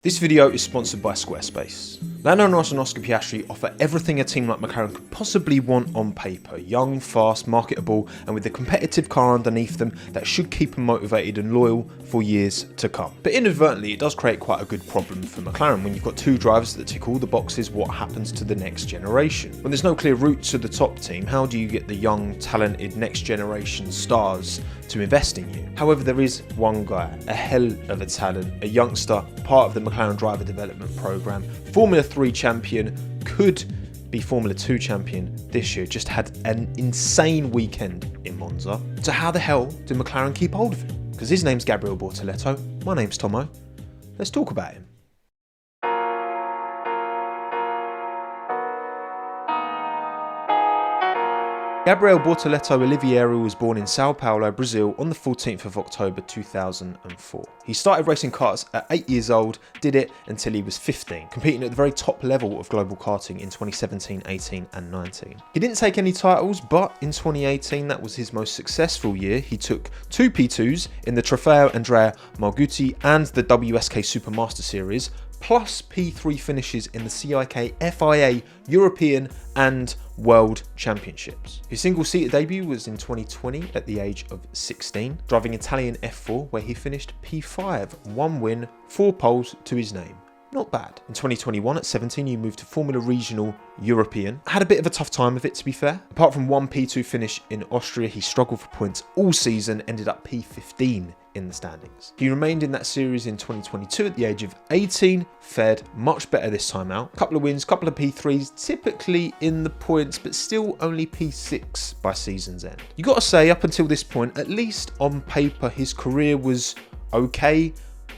This video is sponsored by Squarespace. Lando Oscar and offer everything a team like McLaren could possibly want on paper. Young, fast, marketable, and with a competitive car underneath them that should keep them motivated and loyal for years to come. But inadvertently, it does create quite a good problem for McLaren when you've got two drivers that tick all the boxes. What happens to the next generation? When there's no clear route to the top team, how do you get the young, talented next generation stars to invest in you? However, there is one guy, a hell of a talent, a youngster, part of the McLaren driver development program, Formula 3 champion, could be Formula 2 champion this year, just had an insane weekend in Monza. So how the hell did McLaren keep hold of him? Because his name's Gabriel Bortoleto, my name's Tommo. Let's talk about him. Gabriel Bortoleto Oliveira was born in Sao Paulo, Brazil on the 14th of October 2004. He started racing karts at 8 years old, did it until he was 15, competing at the very top level of global karting in 2017, 18 and 19. He didn't take any titles, but in 2018 that was his most successful year. He took 2 P2s in the Trofeo Andrea Margutti and the WSK Supermaster Series, plus P3 finishes in the CIK FIA European and World Championships. His single-seater debut was in 2020 at the age of 16, driving Italian F4 where he finished P5, 1 win, 4 poles to his name. Not bad. In 2021 at 17 he moved to Formula Regional European. Had a bit of a tough time of it, to be fair. Apart from 1 P2 finish in Austria, he struggled for points all season, ended up P15 in the standings. He remained in that series in 2022 at the age of 18, fared much better this time out. Couple of wins, couple of P3s, typically in the points, but still only P6 by season's end. You got to say, up until this point, at least on paper, his career was okay,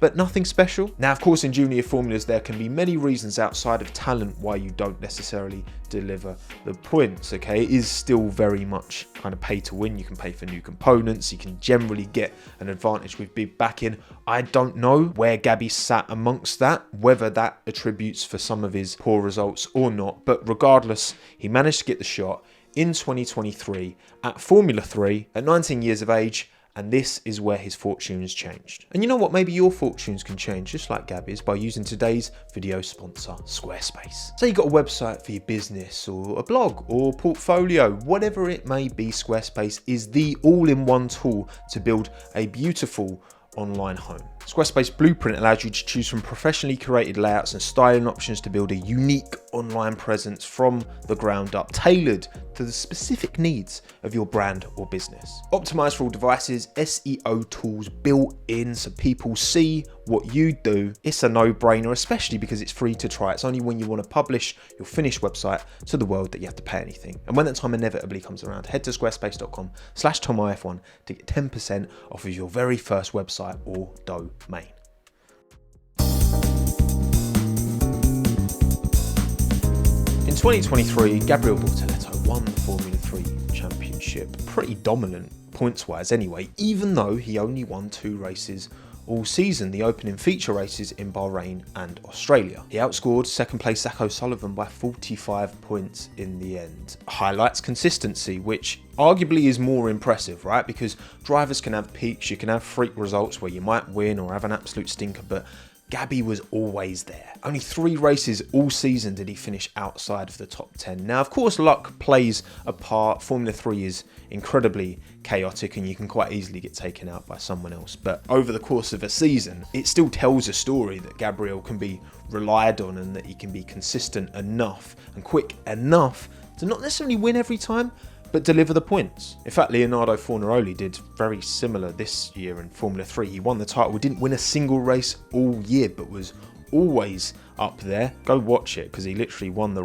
but nothing special. Now, of course, in junior formulas, there can be many reasons outside of talent why you don't necessarily deliver the points, okay? It is still very much kind of pay to win. You can pay for new components. You can generally get an advantage with big backing. I don't know where Gabby sat amongst that, whether that attributes for some of his poor results or not, but regardless, he managed to get the shot in 2023 at Formula 3 at 19 years of age. And this is where his fortunes changed. And you know what? Maybe your fortunes can change just like Gabby's by using today's video sponsor, Squarespace. Say you've got a website for your business or a blog or portfolio, whatever it may be, Squarespace is the all-in-one tool to build a beautiful online home. Squarespace Blueprint allows you to choose from professionally curated layouts and styling options to build a unique online presence from the ground up, tailored to the specific needs of your brand or business. Optimized for all devices, SEO tools built in so people see what you do. It's a no-brainer, especially because it's free to try. It's only when you want to publish your finished website to the world that you have to pay anything. And when that time inevitably comes around, head to squarespace.com/TommoF1 to get 10% off of your very first website or domain. In 2023, Gabriel Bortoleto won the Formula 3 championship, pretty dominant points-wise anyway, even though he only won 2 races all season, the opening feature races in Bahrain and Australia. He outscored second place Zach O'Sullivan by 45 points in the end. Highlights consistency, which arguably is more impressive, right? Because drivers can have peaks, you can have freak results where you might win or have an absolute stinker, but Gabby was always there. Only 3 races all season did he finish outside of the top 10. Now, of course, luck plays a part. Formula 3 is incredibly chaotic and you can quite easily get taken out by someone else. But over the course of a season, it still tells a story that Gabriel can be relied on and that he can be consistent enough and quick enough to not necessarily win every time, but deliver the points. In fact, Leonardo Fornaroli did very similar this year in Formula 3. He won the title, didn't win a single race all year, but was always up there. Go watch it, because he literally won the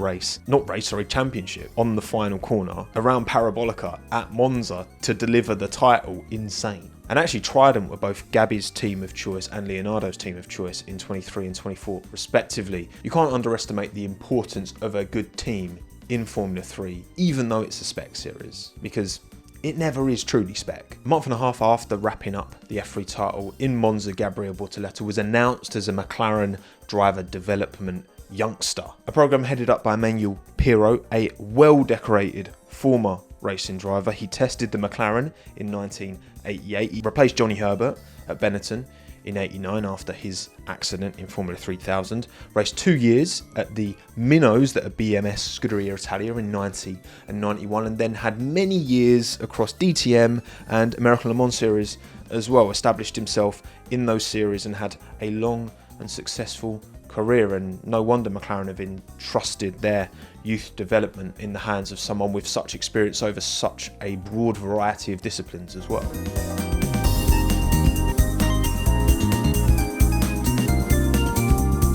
championship on the final corner around Parabolica at Monza to deliver the title. Insane. And actually, Trident were both Gabby's team of choice and Leonardo's team of choice in 23 and 24 respectively. You can't underestimate the importance of a good team in Formula 3, even though it's a spec series, because it never is truly spec. A month and a half after wrapping up the F3 title in Monza, Gabriel Bortoleto was announced as a McLaren driver development youngster, a program headed up by Emmanuel Pirot, a well-decorated former racing driver. He tested the McLaren in 1988. He replaced Johnny Herbert at Benetton in '89 after his accident in Formula 3000, raced 2 years at the Minnows that are BMS Scuderia Italia in 90 and 91, and then had many years across DTM and American Le Mans series as well, established himself in those series and had a long and successful career. And no wonder McLaren have entrusted their youth development in the hands of someone with such experience over such a broad variety of disciplines as well.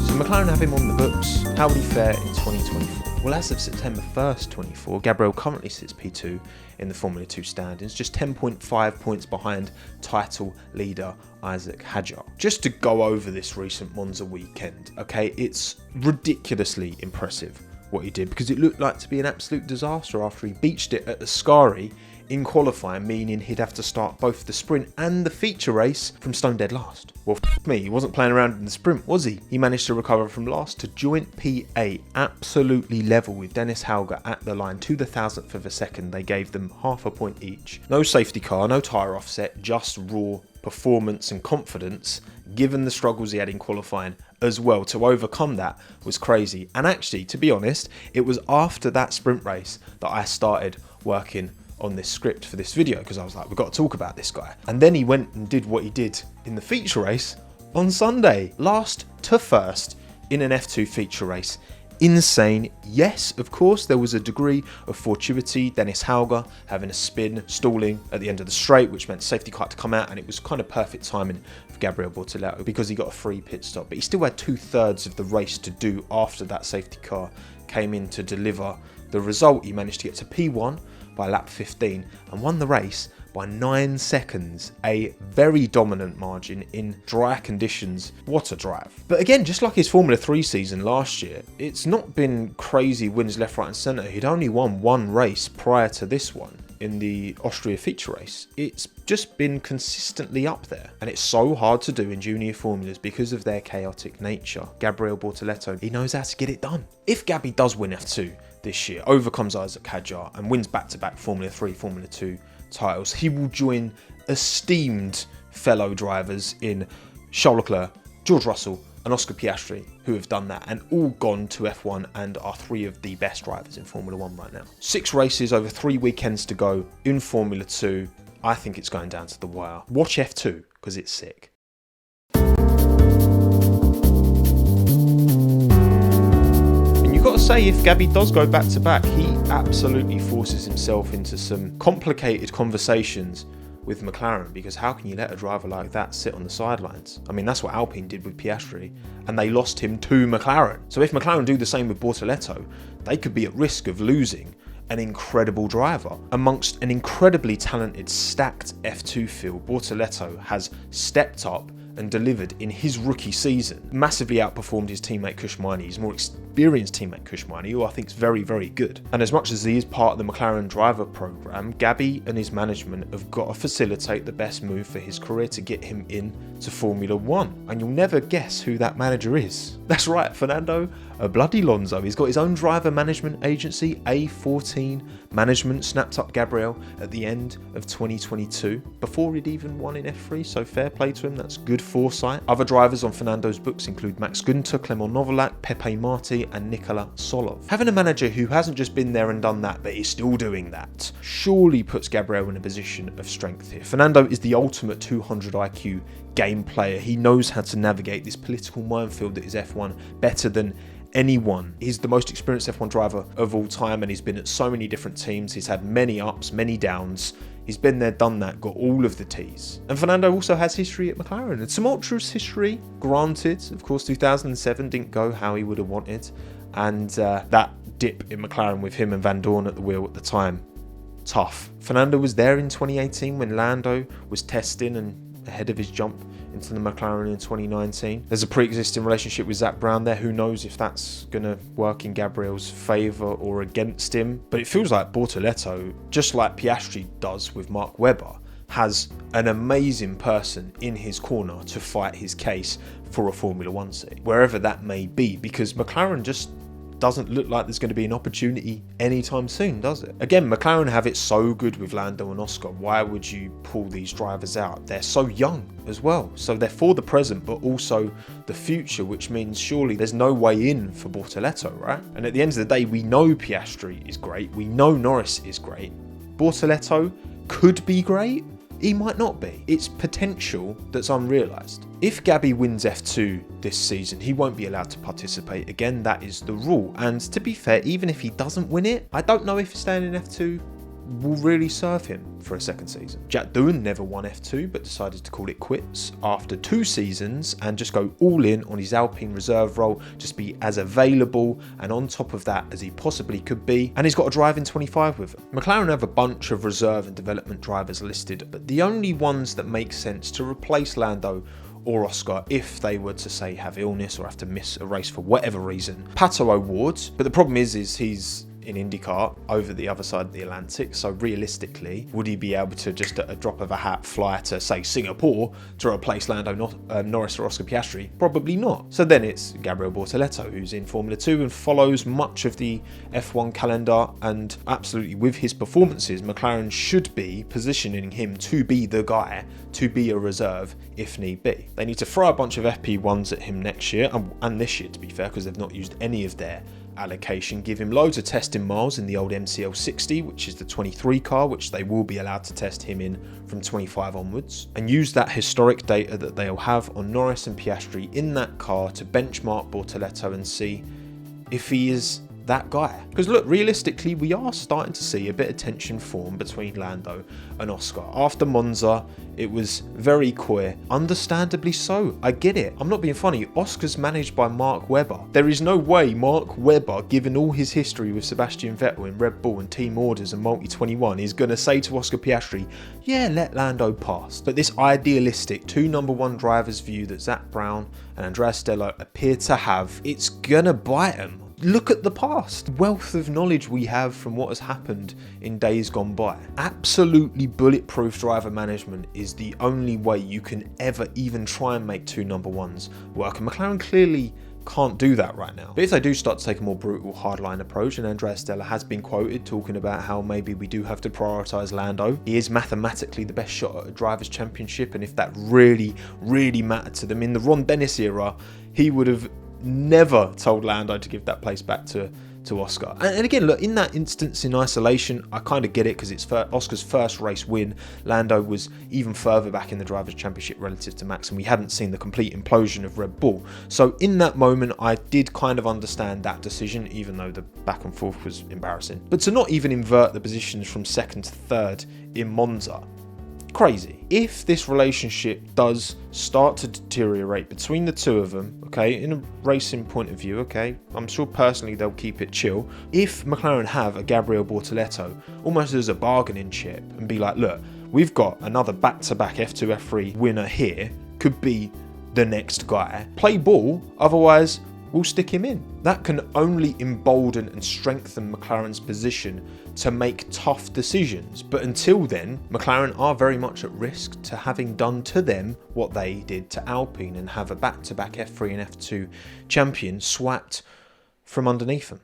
So McLaren have him on the books. How would he fare in 2024? Well, as of September 1st, 24, Gabriel currently sits P2 in the Formula 2 standings, just 10.5 points behind title leader Isaac Hadjar. Just to go over this recent Monza weekend, okay, it's ridiculously impressive what he did, because it looked like to be an absolute disaster after he beached it at Ascari in qualifying, meaning he'd have to start both the sprint and the feature race from stone dead last. Well, f me, he wasn't playing around in the sprint, was he? He managed to recover from last to joint P8, absolutely level with Dennis Hauger at the line to the 1,000th of a second. They gave them half a point each. No safety car, no tyre offset, just raw performance and confidence, given the struggles he had in qualifying as well. To overcome that was crazy. And actually, to be honest, it was after that sprint race that I started working on this script for this video, because I was like, we've got to talk about this guy. And then he went and did what he did in the feature race on Sunday, last to first in an F2 feature race. Insane. Yes, of course, there was a degree of fortuity. Dennis Hauger having a spin, stalling at the end of the straight, which meant safety car to come out, and it was kind of perfect timing for Gabriel Bortoleto because he got a free pit stop. But he still had 2/3 of the race to do after that safety car came in to deliver the result. He managed to get to P1 by lap 15 and won the race by 9 seconds, a very dominant margin in dry conditions. What a drive. But again, just like his Formula 3 season last year, it's not been crazy wins left, right and centre. He'd only won one race prior to this one in the Austria feature race. It's just been consistently up there, and it's so hard to do in junior formulas because of their chaotic nature. Gabriel Bortoleto, he knows how to get it done. If Gabby does win F2 this year, overcomes Isaac Hadjar and wins back-to-back Formula 3, Formula 2 titles, he will join esteemed fellow drivers in Charles Leclerc, George Russell and Oscar Piastri, who have done that and all gone to F1 and are 3 of the best drivers in Formula 1 right now. 6 races over 3 weekends to go in Formula 2. I think it's going down to the wire. Watch F2 because it's sick. You've got to say, if Gabby does go back to back, he absolutely forces himself into some complicated conversations with McLaren, because how can you let a driver like that sit on the sidelines? I mean, that's what Alpine did with Piastri, and they lost him to McLaren. So if McLaren do the same with Bortoleto, they could be at risk of losing an incredible driver. Amongst an incredibly talented, stacked F2 field, Bortoleto has stepped up and delivered in his rookie season. Massively outperformed his teammate Kushmani, his more experienced teammate Kushmani, who I think is very, very good. And as much as he is part of the McLaren driver program, Gabby and his management have got to facilitate the best move for his career to get him in to Formula 1. And you'll never guess who that manager is. That's right, Fernando, a bloody Lonzo. He's got his own driver management agency, A14 Management, snapped up Gabriel at the end of 2022, before he'd even won in F3, so fair play to him, that's good foresight. Other drivers on Fernando's books include Max Günther, Clement Novalak, Pepe Marti and Nikola Solov. Having a manager who hasn't just been there and done that, but is still doing that, surely puts Gabriel in a position of strength here. Fernando is the ultimate 200 IQ game player. He knows how to navigate this political minefield that is F1 better than anyone. He's the most experienced F1 driver of all time, and he's been at so many different teams. He's had many ups, many downs. He's been there, done that, got all of the T's. And Fernando also has history at McLaren, and tumultuous history, granted. Of course, 2007 didn't go how he would have wanted, and that dip in McLaren with him and Van Dorn at the wheel at the time, tough. Fernando was there in 2018 when Lando was testing and ahead of his jump into the McLaren in 2019. There's a pre-existing relationship with Zach Brown there. Who knows if that's going to work in Gabriel's favour or against him. But it feels like Bortoleto, just like Piastri does with Mark Webber, has an amazing person in his corner to fight his case for a Formula 1 seat, wherever that may be, because McLaren just doesn't look like there's going to be an opportunity anytime soon, does it? Again, McLaren have it so good with Lando and Oscar. Why would you pull these drivers out? They're so young as well. So they're for the present, but also the future, which means surely there's no way in for Bortoleto, right? And at the end of the day, we know Piastri is great. We know Norris is great. Bortoleto could be great. He might not be. It's potential that's unrealised. If Gabby wins F2 this season, he won't be allowed to participate again. That is the rule. And to be fair, even if he doesn't win it, I don't know if staying in F2 will really serve him for a second season. Jack Doohan never won F2 but decided to call it quits after 2 seasons and just go all in on his Alpine reserve role, just be as available and on top of that as he possibly could be, and he's got a drive in 25 with him. McLaren have a bunch of reserve and development drivers listed, but the only ones that make sense to replace Lando or Oscar if they were to say have illness or have to miss a race for whatever reason, Pato O'Ward, but the problem is he's in IndyCar over the other side of the Atlantic, so realistically, would he be able to just at a drop of a hat fly to, say, Singapore to replace Lando Norris or Oscar Piastri? Probably not. So then it's Gabriel Bortoleto, who's in Formula 2 and follows much of the F1 calendar, and absolutely with his performances, McLaren should be positioning him to be the guy, to be a reserve if need be. They need to throw a bunch of FP1s at him next year, and this year to be fair, because they've not used any of their allocation. Give him loads of testing miles in the old MCL 60, which is the 23 car, which they will be allowed to test him in from 25 onwards, and use that historic data that they'll have on Norris and Piastri in that car to benchmark Bortoleto and see if he is that guy. Because look, realistically, we are starting to see a bit of tension form between Lando and Oscar. After Monza, it was very coy, understandably so. I get it. I'm not being funny. Oscar's managed by Mark Webber. There is no way Mark Webber, given all his history with Sebastian Vettel in Red Bull and team orders and Multi 21, is going to say to Oscar Piastri, yeah, let Lando pass. But this idealistic 2 number 1 drivers view that Zach Brown and Andrea Stella appear to have, it's gonna bite him. Look at the past. Wealth of knowledge we have from what has happened in days gone by. Absolutely bulletproof driver management is the only way you can ever even try and make 2 number 1s work. And McLaren clearly can't do that right now. But if they do start to take a more brutal hardline approach, and Andrea Stella has been quoted talking about how maybe we do have to prioritise Lando, he is mathematically the best shot at a drivers' championship, and if that really mattered to them in the Ron Dennis era, he would have never told Lando to give that place back to Oscar. And again, look, in that instance, in isolation, I kind of get it because it's Oscar's first race win. Lando was even further back in the Drivers' Championship relative to Max, and we hadn't seen the complete implosion of Red Bull. So in that moment, I did kind of understand that decision, even though the back and forth was embarrassing. But to not even invert the positions from 2nd to 3rd in Monza, crazy. If this relationship does start to deteriorate between the 2 of them, okay, in a racing point of view, okay, I'm sure personally they'll keep it chill. If McLaren have a Gabriel Bortoleto almost as a bargaining chip and be like, look, we've got another back-to-back F2, F3 winner here, could be the next guy, play ball, otherwise we'll stick him in. That can only embolden and strengthen McLaren's position to make tough decisions. But until then, McLaren are very much at risk to having done to them what they did to Alpine and have a back-to-back F3 and F2 champion swept from underneath them.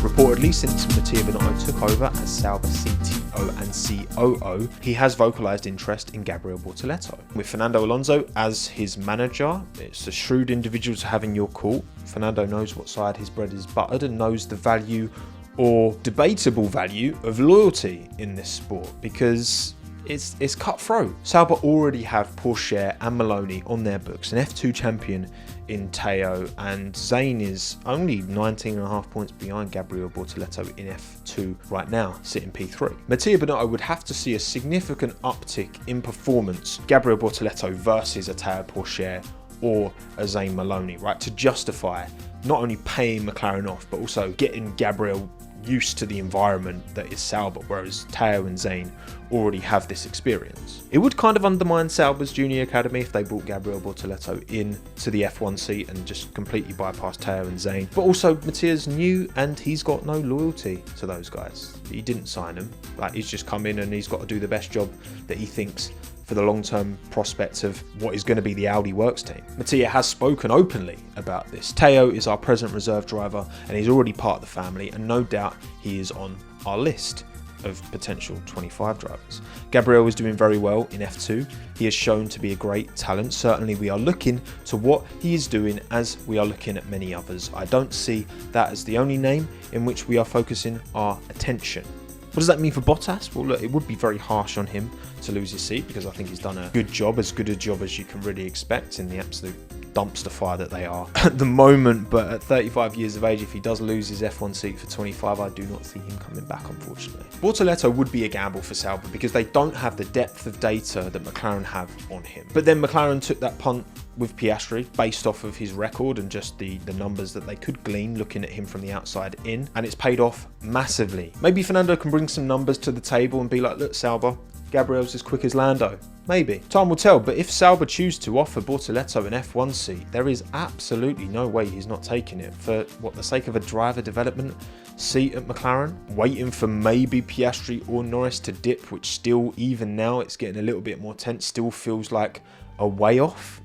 Reportedly, since Mattia Binotto took over as Sauber CTO and COO, he has vocalised interest in Gabriel Bortoleto. With Fernando Alonso as his manager, it's a shrewd individual to have in your court. Fernando knows what side his bread is buttered and knows the value or debatable value of loyalty in this sport, because it's cutthroat. Sauber already have Pourchaire and Maloney on their books, an F2 champion in Teo, and Zane is only 19.5 points behind Gabriel Bortoleto in F2 right now, sitting P3. Mattia Binotto would have to see a significant uptick in performance, Gabriel Bortoleto versus a Teo Pourchaire or a Zane Maloney, right, to justify not only paying McLaren off, but also getting Gabriel used to the environment that is Sauber, whereas Teo and Zane already have this experience. It would kind of undermine Sauber's junior academy if they brought Gabriel Bortoleto in to the F1 seat and just completely bypassed Teo and Zane. But also, Mattia's new and he's got no loyalty to those guys. He didn't sign them. Like, he's just come in and he's got to do the best job that he thinks for the long-term prospects of what is going to be the Audi Works team. Mattia has spoken openly about this. Teo is our present reserve driver and he's already part of the family, and no doubt he is on our list of potential 25 drivers. Gabriel is doing very well in F2. He has shown to be a great talent. Certainly we are looking to what he is doing as we are looking at many others. I don't see that as the only name in which we are focusing our attention. What does that mean for Bottas? Well, look, it would be very harsh on him to lose his seat, because I think he's done a good job as you can really expect in the absolute dumpster fire that they are at the moment. But at 35 years of age, if he does lose his F1 seat for 25, I do not see him coming back, unfortunately. Bortoleto would be a gamble for Sauber because they don't have the depth of data that McLaren have on him. But then McLaren took that punt with Piastri based off of his record and just the numbers that they could glean looking at him from the outside in, and it's paid off massively. Maybe Fernando can bring some numbers to the table and be like, look, Sauber, Gabriel's as quick as Lando. Maybe. Time will tell, but if Sauber choose to offer Bortoleto an F1 seat, there is absolutely no way he's not taking it for, what, the sake of a driver development seat at McLaren? Waiting for maybe Piastri or Norris to dip, which still, even now, it's getting a little bit more tense, still feels like a way off.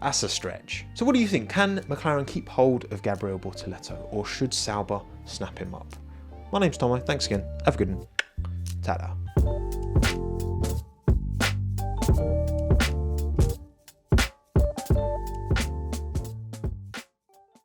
That's a stretch. So what do you think? Can McLaren keep hold of Gabriel Bortoleto, or should Sauber snap him up? My name's Tomo. Thanks again. Have a good one. Ta-da.